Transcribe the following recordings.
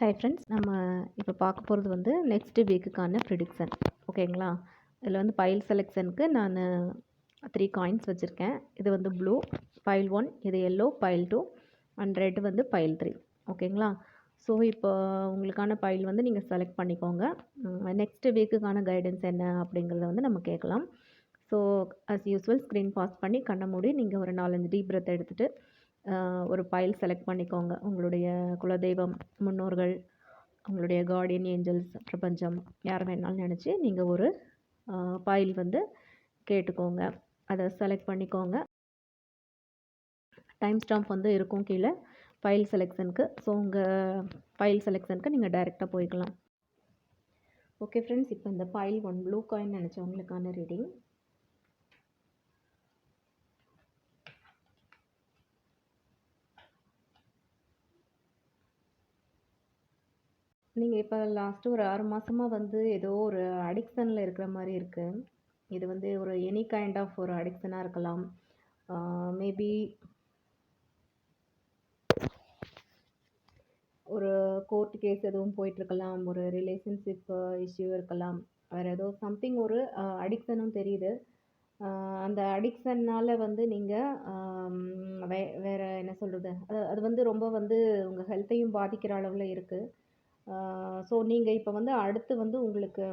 Hi friends, நம்ம இப்போ பார்க்க போகிறது வந்து நெக்ஸ்ட் வீக்குக்கான ப்ரிடிக்ஷன். ஓகேங்களா? இதில் வந்து பைல் செலெக்ஷனுக்கு நான் 3 காயின்ஸ் வச்சுருக்கேன். இது வந்து ப்ளூ பைல் 1, இது எல்லோ பைல் 2 அண்ட் ரெட் வந்து பைல் 3. ஓகேங்களா? ஸோ இப்போ உங்களுக்கான பைல் வந்து நீங்கள் செலக்ட் பண்ணிக்கோங்க. நெக்ஸ்ட் வீக்குக்கான கைடன்ஸ் என்ன அப்படிங்கிறத வந்து நம்ம கேட்கலாம். So as usual screen pause பண்ணி கண்ணை மூடி நீங்கள் ஒரு 4-5 டீப் பிரெத் எடுத்துகிட்டு ஒரு பைல் செலக்ட் பண்ணிக்கோங்க. உங்களுடைய குலதெய்வம், முன்னோர்கள், உங்களுடைய கார்டியன் ஏஞ்சல்ஸ், பிரபஞ்சம் யார் வேணாலும் நினச்சி நீங்கள் ஒரு பைல் வந்து கேட்டுக்கோங்க. அதை செலக்ட் பண்ணிக்கோங்க. டைம் ஸ்டாம்ப் வந்து இருக்கும் கீழே ஃபைல் செலெக்ஷனுக்கு. ஸோ உங்கள் ஃபைல் செலெக்ஷனுக்கு நீங்கள் டைரெக்டாக போய்க்கலாம். ஓகே ஃப்ரெண்ட்ஸ், இப்போ இந்த ஃபைல் 1 ப்ளூ காயின் நினச்சவங்களுக்கான ரீடிங். நீங்கள் இப்போ லாஸ்ட்டு ஒரு 6 மாதமாக வந்து ஏதோ ஒரு அடிக்ஷனில் இருக்கிற மாதிரி இருக்குது. இது வந்து ஒரு எனி கைண்ட் ஆஃப் ஒரு அடிக்ஷனாக இருக்கலாம். மேபி ஒரு கோர்ட் கேஸ் எதுவும் போயிட்டுருக்கலாம், ஒரு ரிலேஷன்ஷிப் இஷ்யூ இருக்கலாம், வேறு ஏதோ சம்திங் ஒரு அடிக்ஷனும் தெரியுது. அந்த அடிக்ஷன்னால் வந்து நீங்கள் வேறு என்ன சொல்கிறது, அது வந்து ரொம்ப வந்து உங்கள் ஹெல்த்தையும் பாதிக்கிற அளவில் இருக்குது. ஸோ நீங்கள் இப்போ வந்து அடுத்து வந்து உங்களுக்கு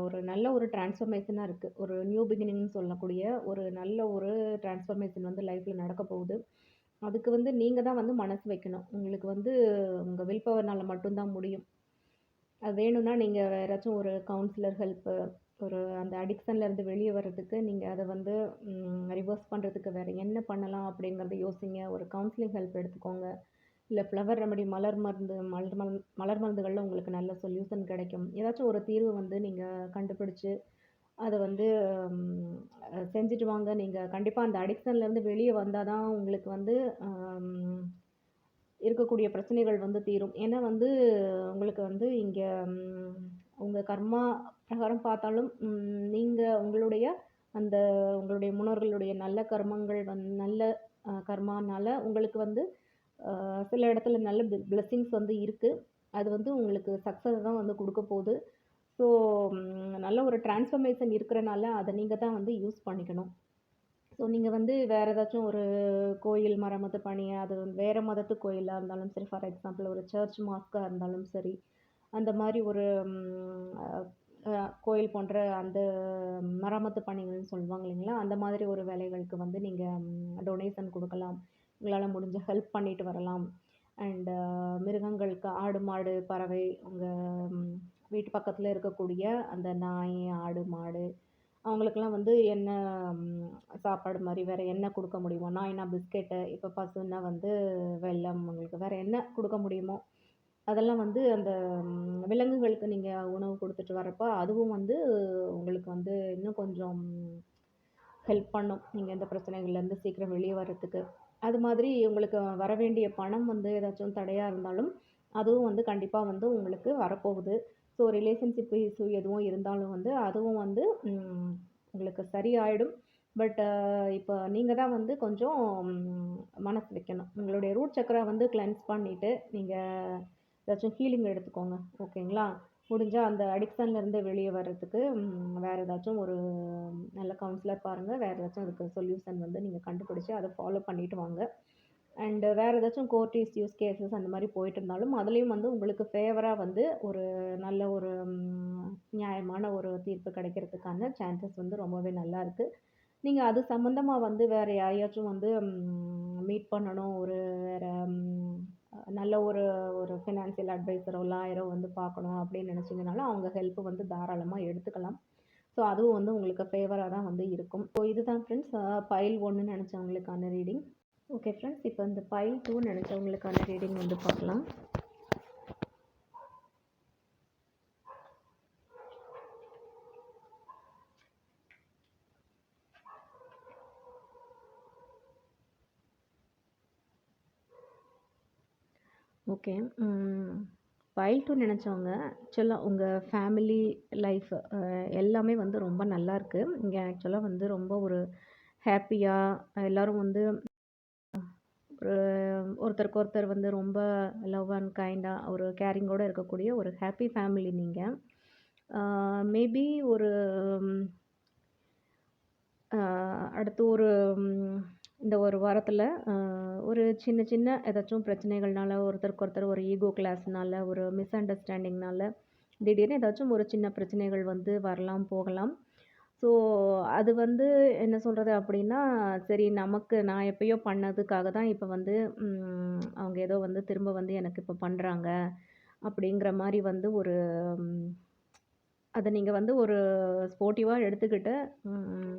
ஒரு நல்ல ஒரு டிரான்ஸ்ஃபர்மேஷனாக இருக்குது. ஒரு நியூ பிகினிங்னு சொல்லக்கூடிய ஒரு நல்ல ஒரு டிரான்ஸ்ஃபர்மேஷன் வந்து லைஃப்பில் நடக்க போகுது. அதுக்கு வந்து நீங்கள் தான் வந்து மனசு வைக்கணும். உங்களுக்கு வந்து உங்கள் வில் பவர்னால் மட்டும்தான் முடியும். அது வேணும்னா நீங்கள் வேறு ஏதாச்சும் ஒரு கவுன்சிலர் ஹெல்ப்பு, ஒரு அந்த அடிக்ஷன்லேருந்து வெளியே வர்றதுக்கு நீங்கள் அதை வந்து ரிவர்ஸ் பண்ணுறதுக்கு வேறு என்ன பண்ணலாம் அப்படிங்கிறத யோசிங்க. ஒரு கவுன்சிலிங் ஹெல்ப் எடுத்துக்கோங்க. இல்லை ஃப்ளவர் ரெமடி, மலர் மருந்துகளில் உங்களுக்கு நல்ல சொல்யூஷன் கிடைக்கும். ஏதாச்சும் ஒரு தீர்வு வந்து நீங்கள் கண்டுபிடிச்சி அதை வந்து செஞ்சுட்டு வாங்க. நீங்கள் கண்டிப்பாக அந்த அடிக்ஷன்லேருந்து வெளியே வந்தால் தான் உங்களுக்கு வந்து இருக்கக்கூடிய பிரச்சனைகள் வந்து தீரும். ஏன்னா வந்து உங்களுக்கு வந்து இங்கே உங்கள் கர்மா பிரகாரம் பார்த்தாலும் நீங்கள் உங்களுடைய முன்னோர்களுடைய நல்ல கர்மங்கள் நல்ல கர்மானால உங்களுக்கு வந்து சில இடத்துல நல்ல பிளெஸ்ஸிங்ஸ் வந்து இருக்குது. அது வந்து உங்களுக்கு சக்ஸஸ் தான் வந்து கொடுக்க போகுது. ஸோ நல்ல ஒரு டிரான்ஸ்ஃபர்மேஷன் இருக்கிறனால அதை நீங்கள் தான் வந்து யூஸ் பண்ணிக்கணும். ஸோ நீங்கள் வந்து வேறு ஏதாச்சும் ஒரு கோயில் மரமத்து பணி, அது வேறு மதத்து கோயிலாக இருந்தாலும் சரி, ஃபார் எக்ஸாம்பிள் ஒரு சர்ச் மாஸ்காக இருந்தாலும் சரி, அந்த மாதிரி ஒரு கோயில் போன்ற அந்த மராமத்து பணிகள்னு சொல்லுவாங்க இல்லைங்களா, அந்த மாதிரி ஒரு வேலைகளுக்கு வந்து நீங்கள் டொனேஷன் கொடுக்கலாம். உங்களால் முடிஞ்ச ஹெல்ப் பண்ணிட்டு வரலாம். அண்டு மிருகங்களுக்கு, ஆடு மாடு பறவை, உங்கள் வீட்டு பக்கத்தில் இருக்கக்கூடிய அந்த நாய், ஆடு மாடு, அவங்களுக்கெல்லாம் வந்து என்ன சாப்பாடு மாதிரி வேறு என்ன கொடுக்க முடியுமோ, நாய்னா பிஸ்கெட்டு, இப்போ பசுன்னா வந்து வெல்லம், உங்களுக்கு வேறு என்ன கொடுக்க முடியுமோ அதெல்லாம் வந்து அந்த விலங்குகளுக்கு நீங்கள் உணவு கொடுத்துட்டு வரப்போ அதுவும் வந்து உங்களுக்கு வந்து இன்னும் கொஞ்சம் ஹெல்ப் பண்ணும். நீங்கள் இந்த பிரச்சனைகள்லேருந்து சீக்கிரம் வெளியே வர்றதுக்கு. அது மாதிரி உங்களுக்கு வர வேண்டிய பணம் வந்து ஏதாச்சும் தடையாக இருந்தாலும் அதுவும் வந்து கண்டிப்பாக வந்து உங்களுக்கு வரப்போகுது. ஸோ ரிலேஷன்ஷிப் இஷ்யூ எதுவும் இருந்தாலும் வந்து அதுவும் வந்து உங்களுக்கு சரியாயிடும். பட் இப்போ நீங்கள் தான் வந்து கொஞ்சம் மனசு வைக்கணும். உங்களுடைய ரூட் சக்கரா வந்து கிளென்ஸ் பண்ணிவிட்டு நீங்கள் ஏதாச்சும் ஹீலிங் எடுத்துக்கோங்க. ஓகேங்களா? முடிஞ்சால் அந்த அடிக்ஷன்லேருந்து வெளியே வர்றதுக்கு வேறு ஏதாச்சும் ஒரு நல்ல கவுன்சிலர் பாருங்கள். வேறு ஏதாச்சும் அதுக்கு சொல்யூஷன் வந்து நீங்கள் கண்டுபிடிச்சி அதை ஃபாலோ பண்ணிவிட்டு வாங்க. அண்டு வேறு ஏதாச்சும் கோர்ட் இஷ்யூஸ், கேஸஸ் அந்த மாதிரி போயிட்டு இருந்தாலும் அதுலேயும் வந்து உங்களுக்கு ஃபேவராக வந்து ஒரு நல்ல ஒரு நியாயமான ஒரு தீர்ப்பு கிடைக்கிறதுக்கான சான்சஸ் வந்து ரொம்பவே நல்லா இருக்குது. நீங்கள் அது சம்மந்தமாக வந்து வேறு யாரையாச்சும் வந்து மீட் பண்ணணும், ஒரு வேறு நல்ல ஒரு ஃபினான்ஷியல் அட்வைஸரோ, லாயரோ வந்து பார்க்கணும் அப்படின்னு நினச்சிங்கனாலும் அவங்க ஹெல்ப்பு வந்து தாராளமாக எடுத்துக்கலாம். ஸோ அதுவும் வந்து உங்களுக்கு ஃபேவராக தான் வந்து இருக்கும். ஸோ இதுதான் ஃப்ரெண்ட்ஸ் பைல் 1 நினச்சவங்களுக்கான ரீடிங். ஓகே ஃப்ரெண்ட்ஸ், இப்போ இந்த பைல் 2 நினச்சவங்களுக்கான ரீடிங் வந்து பார்க்கலாம். ஓகே, பைல் 2 நினச்சவங்க ஆக்சுவலாக உங்கள் ஃபேமிலி லைஃப் எல்லாமே வந்து ரொம்ப நல்லாயிருக்கு. இங்கே ஆக்சுவலாக வந்து ரொம்ப ஒரு ஹாப்பியாக எல்லோரும் வந்து ஒரு ஒருத்தருக்கு ஒருத்தர் வந்து ரொம்ப லவ் அண்ட் கைண்டா ஒரு கேரிங்கோட இருக்கக்கூடிய ஒரு ஹாப்பி ஃபேமிலி நீங்க. மேபி ஒரு ம் அ அடுத்து ஒரு ம் இந்த ஒரு வாரத்தில ஒரு சின்ன சின்ன ஏதாச்சும் பிரச்சனைகள்னால ஒருத்தருக்கு ஒருத்தர் ஒரு ஈகோ கிளாஸ்னால, ஒரு மிஸ் அண்டர்ஸ்டாண்டிங்னால, திடீர்னு ஏதாச்சும் ஒரு சின்ன பிரச்சனைகள் வந்து வரலாம், போகலாம். ஸோ, அது வந்து என்ன சொல்றது அப்டின்னா, சரி நமக்கு நான் எப்பயோ பண்ணதுக்காக தான் இப்ப வந்து அவங்க ஏதோ வந்து திரும்ப வந்து எனக்கு இப்ப பண்றாங்க. அப்டிங்கிற மாரி வந்து ஒரு ம் அத நீங்க வந்து ஒரு ஸ்போர்ட்டிவா எடுத்துக்கிட்டு,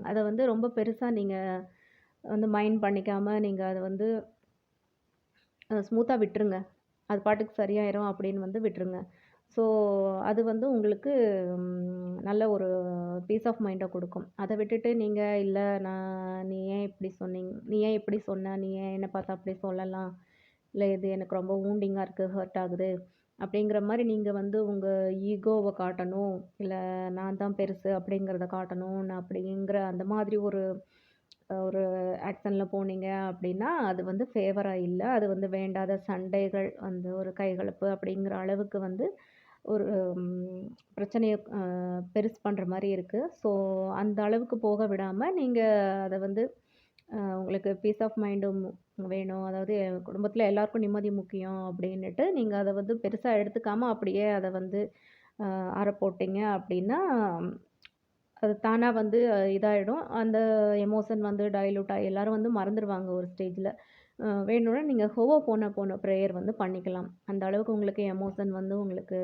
அத வந்து ரொம்ப பெருசா நீங்க வந்து மைண்ட் பண்ணிக்காம, நீங்க அத வந்து ஸ்மூத்தா விட்டுருங்க. அது பாட்டுக்கு சரியாயிரும் அப்படின்னு வந்து விட்டுருங்க. ஸோ, அது வந்து உங்களுக்கு நல்ல ஒரு பீஸ் ஆஃப் மைண்ட குடுக்கும். அத விட்டுட்டு நீங்க இல்ல நீ ஏன் இப்படி நீ ஏன் இப்படி சொன்ன? நீ ஏன் என்ன பார்த்து அப்படி சொல்லலாம்? இல்ல இது எனக்கு ரொம்ப வூண்டிங்கா இருக்கு, ஹர்ட் ஆகுது. அப்படிங்கிற மாரி நீங்க வந்து உங்க ஈகோவ காட்டணும். இல்ல நான் தான் பெருசு அப்படிங்கிறத காட்டணும். நான் அப்படிங்கிற அந்த மாதிரி ஒரு ஒரு ஆக்ஷன்ல போனீங்க அப்படின்னா, அது வந்து ஃபேவரா இல்ல. அது வந்து வேண்டாத சண்டைகள், அந்த ஒரு கைகலப்பு அப்படிங்கிற அளவுக்கு வந்து ஒரு பிரச்சனைய பெருசு பண்ற மாரி இருக்கு. ஸோ, அந்த அளவுக்கு போக விடாம, நீங்க அத வந்து உங்களுக்கு பீஸ் ஆஃப் மைண்டும் வேணும். அதாவது குடும்பத்தில எல்லாருக்கும் நிம்மதி முக்கியம் அப்படின்னுட்டு, நீங்க அத வந்து பெருசா எடுத்துக்காம, அப்படியே அத வந்து அ ஆற போட்டீங்க அப்படின்னா, அது தானா வந்து இதாயிடும். அந்த எமோஷன் வந்து டைல்யூட் ஆயி எல்லாரும் வந்து மறந்துருவாங்க ஒரு ஸ்டேஜ்ல. வேணும்னா நீங்க ஹோவோபோனோபோனோ பிரேயர் வந்து பண்ணிக்கலாம். அந்த அளவுக்கு உங்களுக்கு எமோஷன் வந்து உங்களுக்கு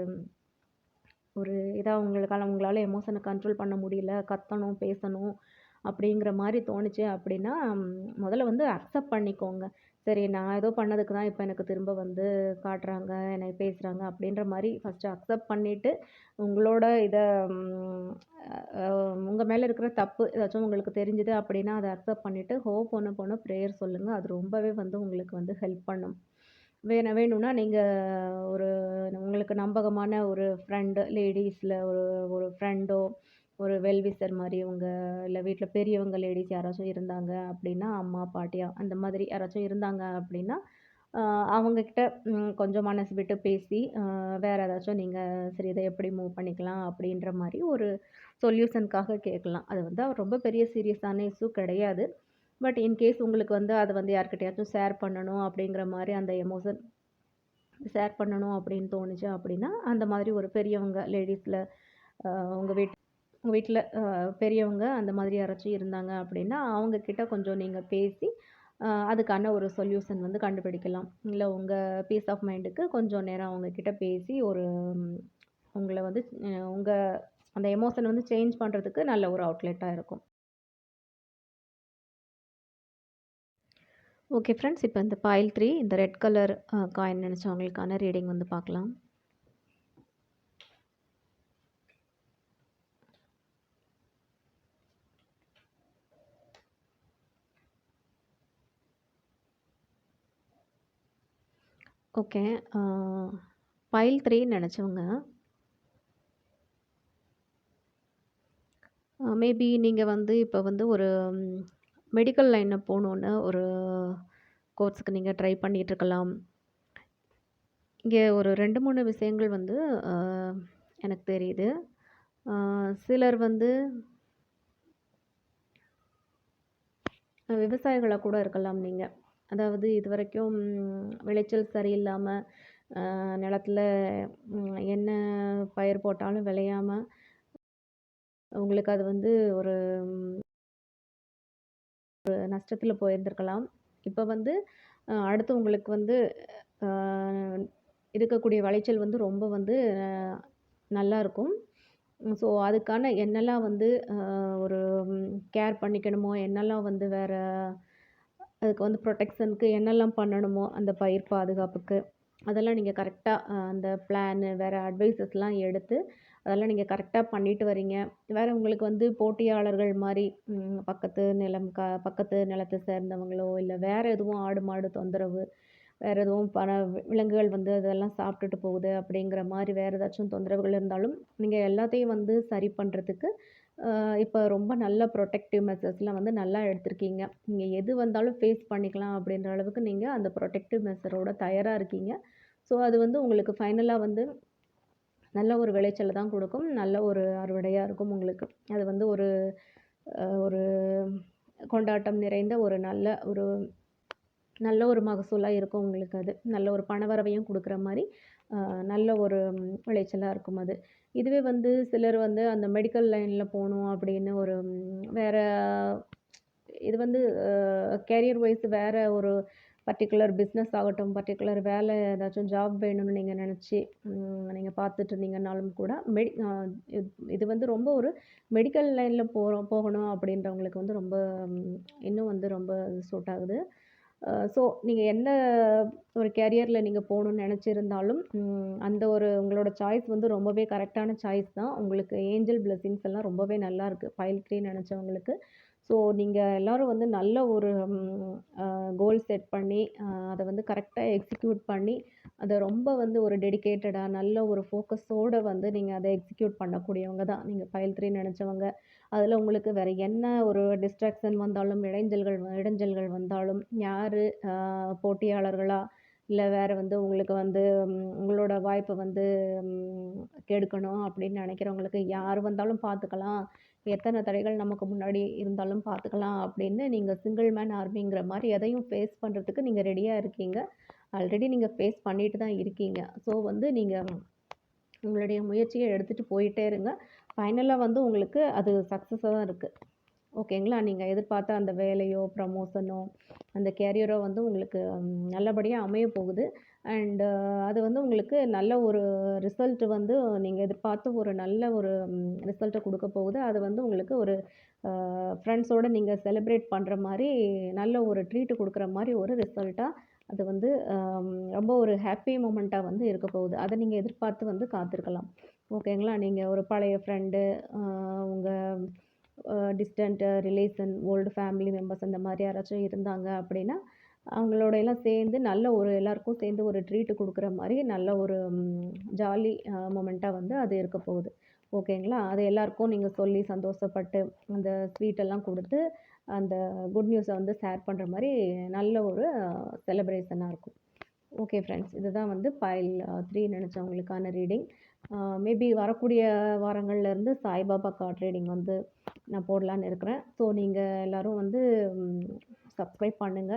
ஒரு இதா உங்களால எமோஷன கண்ட்ரோல் பண்ண முடியல, கத்தணும், பேசணும் அப்படிங்கிற மாரி தோணுச்சு அப்படின்னா, முதல்ல வந்து அக்செப்ட் பண்ணிக்கோங்க. சரி நான் ஏதோ பண்ணதுக்கு தான் இப்ப எனக்கு திரும்ப வந்து காட்டுறாங்க, என்னைய பேசுறாங்க அப்படின்ற மாரி ஃபர்ஸ்ட்டு அக்செப்ட் பண்ணிட்டு, உங்களோட இத ம் அ உங்க மேல இருக்கிற தப்பு ஏதாச்சும் உங்களுக்கு தெரிஞ்சுது அப்படின்னா, அத அக்செப்ட் பண்ணிட்டு ஹோப்போனோபோனோ பிரேயர் சொல்லுங்க. அது ரொம்பவே வந்து உங்களுக்கு வந்து ஹெல்ப் பண்ணும். வேணும்னா நீங்க ஒரு உங்களுக்கு நம்பகமான ஒரு ஃப்ரெண்டு லேடீஸ்ல ஒரு ஒரு ஃப்ரெண்டோ, ஒரு வெல் விஷர் மாரி உங்க இல்ல வீட்ல பெரியவங்க லேடீஸ் யாராச்சும் இருந்தாங்க அப்டின்னா, அம்மா, பாட்டி அந்த மாதிரி யாராச்சும் இருந்தாங்க அப்டின்னா, அ அவங்க கிட்ட கொஞ்சம் மனசு விட்டு பேசி, வேற ஏதாச்சும் நீங்க சரி இத எப்படி மூவ் பண்ணிக்கலாம் அப்டின்ற மாரி ஒரு சொல்யூஷனுக்காக கேட்கலாம். அது வந்து ரொம்ப பெரிய சீரியஸான இஷ்யூ கிடையாது. பட் இன்கேஸ் உங்களுக்கு வந்து அத வந்து யார்கிட்டயாச்சும் ஷேர் பண்ணணும் அப்டிங்கிற மாரி அந்த எமோஷன் ஷேர் பண்ணணும் அப்படின்னு தோணுச்சு அப்படின்னா, அந்த மாதிரி ஒரு பெரியவங்க லேடீஸ்ல அ உங்க உங்க வீட்ல பெரியவங்க அந்த மாதிரி யாராச்சும் இருந்தாங்க அப்படின்னா, அவங்க கிட்ட கொஞ்சம் நீங்க பேசி, அதுக்கான ஒரு சொல்யூஷன் வந்து கண்டுபிடிக்கலாம். இல்ல உங்க பீஸ் ஆஃப் மைண்டுக்கு கொஞ்சம் நேரம் அவங்க கிட்ட பேசி ஒரு உங்கள வந்து உங்க அந்த எமோஷன் வந்து சேஞ்ச் பண்றதுக்கு நல்ல ஒரு அவுட்லெட்டா இருக்கும். Okay friends. இப்ப இந்த பைல் 3 இந்த ரெட் கலர் காயின் நெனச்சவங்களுக்கான ரீடிங் வந்து பார்க்கலாம். ஓகே. ஆ பைல் 3 நெனச்சவங்க, மேபி நீங்க வந்து இப்ப வந்து ஒரு மெடிக்கல் லைன்ல போணும்னு ஒரு கோர்ஸ்க்கு நீங்க ட்ரை பண்ணிட்டுருக்கலாம். இங்க ஒரு 2, 3 விஷயங்கள் வந்து அ எனக்கு தெரியுது. ஆ சிலர் வந்து விவசாயிகளா கூட இருக்கலாம் நீங்க. அதாவது இதுவரைக்கும் விளைச்சல் சரியில்லாம, நிலத்துல என்ன பயிர் போட்டாலும் விளையாம, உங்களுக்கு அது வந்து ஒரு நஷ்டத்துல போயிருந்திருக்கலாம். இப்ப வந்து அடுத்து உங்களுக்கு வந்து அ இருக்கக்கூடிய விளைச்சல் வந்து ரொம்ப வந்து அ நல்லாருக்கும். ஸோ, அதுக்கான என்னெல்லாம் வந்து ஒரு கேர் பண்ணிக்கணுமோ, என்னெல்லாம் வந்து வேற அதுக்கு வந்து ப்ரொடெக்ஷனுக்கு என்னெல்லாம் பண்ணணுமோ, அந்த பயிர் பாதுகாப்புக்கு, அதெல்லாம் நீங்க கரெக்ட்டா அந்த பிளானு, வேற அட்வைஸஸ்லாம் எடுத்து, அதெல்லாம் நீங்க கரெக்ட்டா பண்ணிட்டு வரீங்க. வேற உங்களுக்கு வந்து போட்டியாளர்கள் மாரி, பக்கத்து நிலத்த சேர்ந்தவங்களோ, இல்ல வேற எதுவும் ஆடு, மாடு தொந்தரவு, வேற எதுவும் விலங்குகள் வந்து அதெல்லாம் சாப்பிட்டுட்டு போகுது அப்படிங்கிற மாரி வேற ஏதாச்சும் தொந்தரவுகள் இருந்தாலும், நீங்க எல்லாத்தையும் வந்து சரி பண்றதுக்கு, இப்ப ரொம்ப நல்ல ப்ரொடெக்டிவ் மெஷர்ஸ்லாம் வந்து நல்லா எடுத்திருக்கீங்க. நீங்க எது வந்தாலும் ஃபேஸ் பண்ணிக்கலாம் அப்படின்ற அளவுக்கு நீங்க அந்த ப்ரொடெக்டிவ் மெஷரோட தயாரா இருக்கீங்க. ஸோ அது வந்து உங்களுக்கு ஃபைனலா வந்து நல்ல ஒரு விளைச்சல தான் குடுக்கும். நல்ல ஒரு அறுவடையா இருக்கும் உங்களுக்கு. அது வந்து ஒரு கொண்டாட்டம் நிறைந்த ஒரு நல்ல ஒரு மகசூலா இருக்கும் உங்களுக்கு அது. நல்ல ஒரு பணவரவையும் குடுக்குற மாரி, நல்ல ஒரு விளைச்சலா இருக்கும் அது. இதுவே வந்து சிலர் வந்து அந்த மெடிக்கல் லைன்ல போணும் அப்படின்னு ஒரு வேற இது வந்து கேரியர் வைஸ் வேற ஒரு பர்ட்டிகுலர் பிசினஸ் ஆகட்டும், பர்ட்டிகுலர் வேலை ஏதாச்சும் ஜாப் வேணும்னு நீங்க நெனச்சு, நீங்க பார்த்துட்டு இருந்தீங்கன்னாலும் கூட, இது வந்து ரொம்ப ஒரு மெடிக்கல் லைன்ல போகணும் அப்படின்றவங்களுக்கு வந்து ரொம்ப இன்னும் வந்து ரொம்ப சூட் ஆகுது. ஸோ நீங்க எந்த ஒரு கேரியர்ல நீங்க போணும்னு நெனச்சிருந்தாலும், அந்த ஒரு உங்களோட சாய்ஸ் வந்து ரொம்பவே கரெக்ட்டான சாய்ஸ் தான். உங்களுக்கு ஏஞ்சல் பிளெஸ்ஸிங்ஸ் எல்லாம் ரொம்பவே நல்லாருக்கு. பைல் 3 நெனச்சவங்களுக்கு. ஸோ நீங்க எல்லாரும் வந்து நல்ல ஒரு கோல் செட் பண்ணி, அத வந்து கரெக்ட்டா எக்ஸிக்யூட் பண்ணி, அத ரொம்ப வந்து ஒரு டெடிகேட்டடா நல்ல ஒரு ஃபோக்கஸோட வந்து நீங்க அத எக்ஸிக்யூட் பண்ணக்கூடியவங்க தான். நீங்க பைல் 3 நெனச்சவங்க. அதுல உங்களுக்கு வேற என்ன ஒரு டிஸ்ட்ராக்ஷன் வந்தாலும், இடைஞ்சல்கள் வந்தாலும், யாரு போட்டியாளர்களா, இல்ல வேற வந்து உங்களுக்கு வந்து உங்களோட வாய்ப்ப வந்து கெடுக்கணும் அப்படின்னு நெனைக்கிறவங்களுக்கு யார் வந்தாலும் பார்த்துக்கலாம். எத்தன தடைகள் நமக்கு முன்னாடி இருந்தாலும் பார்த்துக்கலாம் அப்படின்னு நீங்க சிங்கிள் மேன் ஆர்மிங்கிற மாரி எதையும் ஃபேஸ் பண்றதுக்கு நீங்க ரெடியா இருக்கீங்க. ஆல்ரெடி நீங்க ஃபேஸ் பண்ணிட்டு தான் இருக்கீங்க. ஸோ வந்து நீங்க உங்களுடைய முயற்சிய எடுத்துட்டு போயிட்டே இருங்க. ஃபைனலா வந்து உங்களுக்கு அது சக்சஸா தான் இருக்கு. ஓகேங்களா? நீங்க எதிர்பார்த்த அந்த வேலையோ, ப்ரமோஷனோ, அந்த கேரியரோ வந்து உங்களுக்கு நல்லபடியா அமையப் போகுது. அண்ட் அது வந்து உங்களுக்கு நல்ல ஒரு ரிசல்ட் வந்து நீங்க எதிர்பார்த்த ஒரு நல்ல ஒரு ரிசல்ட்ட குடுக்கப் போகுது. அது வந்து உங்களுக்கு ஒரு ஃப்ரெண்ட்ஸோட நீங்க செலிப்ரேட் பண்ற மாரி, நல்ல ஒரு ட்ரீட் குடுக்குற மாரி ஒரு ரிசல்ட்டா அது வந்து ரொம்ப ஒரு ஹேப்பி மொமெண்ட்டா வந்து இருக்கப் போகுது. அத நீங்க எதிர்பார்த்து வந்து காத்திருக்கலாம். ஓகேங்களா? நீங்க ஒரு பழைய ஃப்ரெண்டு, உங்க distant relation, old family members அந்த மாரி யாராச்சும் இருந்தாங்க அப்படின்னா, அவங்களோட எல்லாம் சேர்ந்து நல்ல ஒரு எல்லாருக்கும் சேர்ந்து ஒரு ட்ரீட் குடுக்குற மாரி நல்ல ஒரு ஜாலி மொமெண்ட்டா வந்து அது இருக்கப் போகுது. ஓகேங்களா? அது எல்லாருக்கும் நீங்க சொல்லி சந்தோஷப்பட்டு, அந்த ஸ்வீட் எல்லாம் குடுத்து, அந்த குட் நியூஸ வந்து ஷேர் பண்ற மாரி நல்ல ஒரு செலிப்ரேஷனா இருக்கும். Okay friends. இதுதான் வந்து பைல் 3 நெனச்சவங்களுக்கான ரீடிங். மேபி வரக்கூடிய வாரங்கள்ல இருந்து சாய்பாபா கார்ட் ரீடிங் வந்து நான் போடலான்னு இருக்கிறேன். ஸோ நீங்க எல்லாரும் வந்து சப்ஸ்கிரைப் பண்ணுங்க.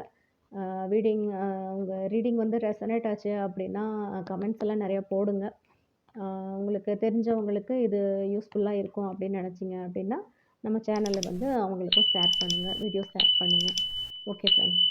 உங்க ரீடிங் வந்து ரெசனேட் ஆச்சு அப்படின்னா, கமெண்ட்ஸ் எல்லாம் நெறைய போடுங்க. உங்களுக்கு தெரிஞ்சவங்களுக்கு இது யூஸ்ஃபுல்லா இருக்கும் அப்படின்னு நெனச்சீங்க அப்படின்னா, நம்ம சேனல்ல வந்து அவங்களுக்கும் ஷேர் பண்ணுங்க. வீடியோ ஷேர் பண்ணுங்க. Okay friends.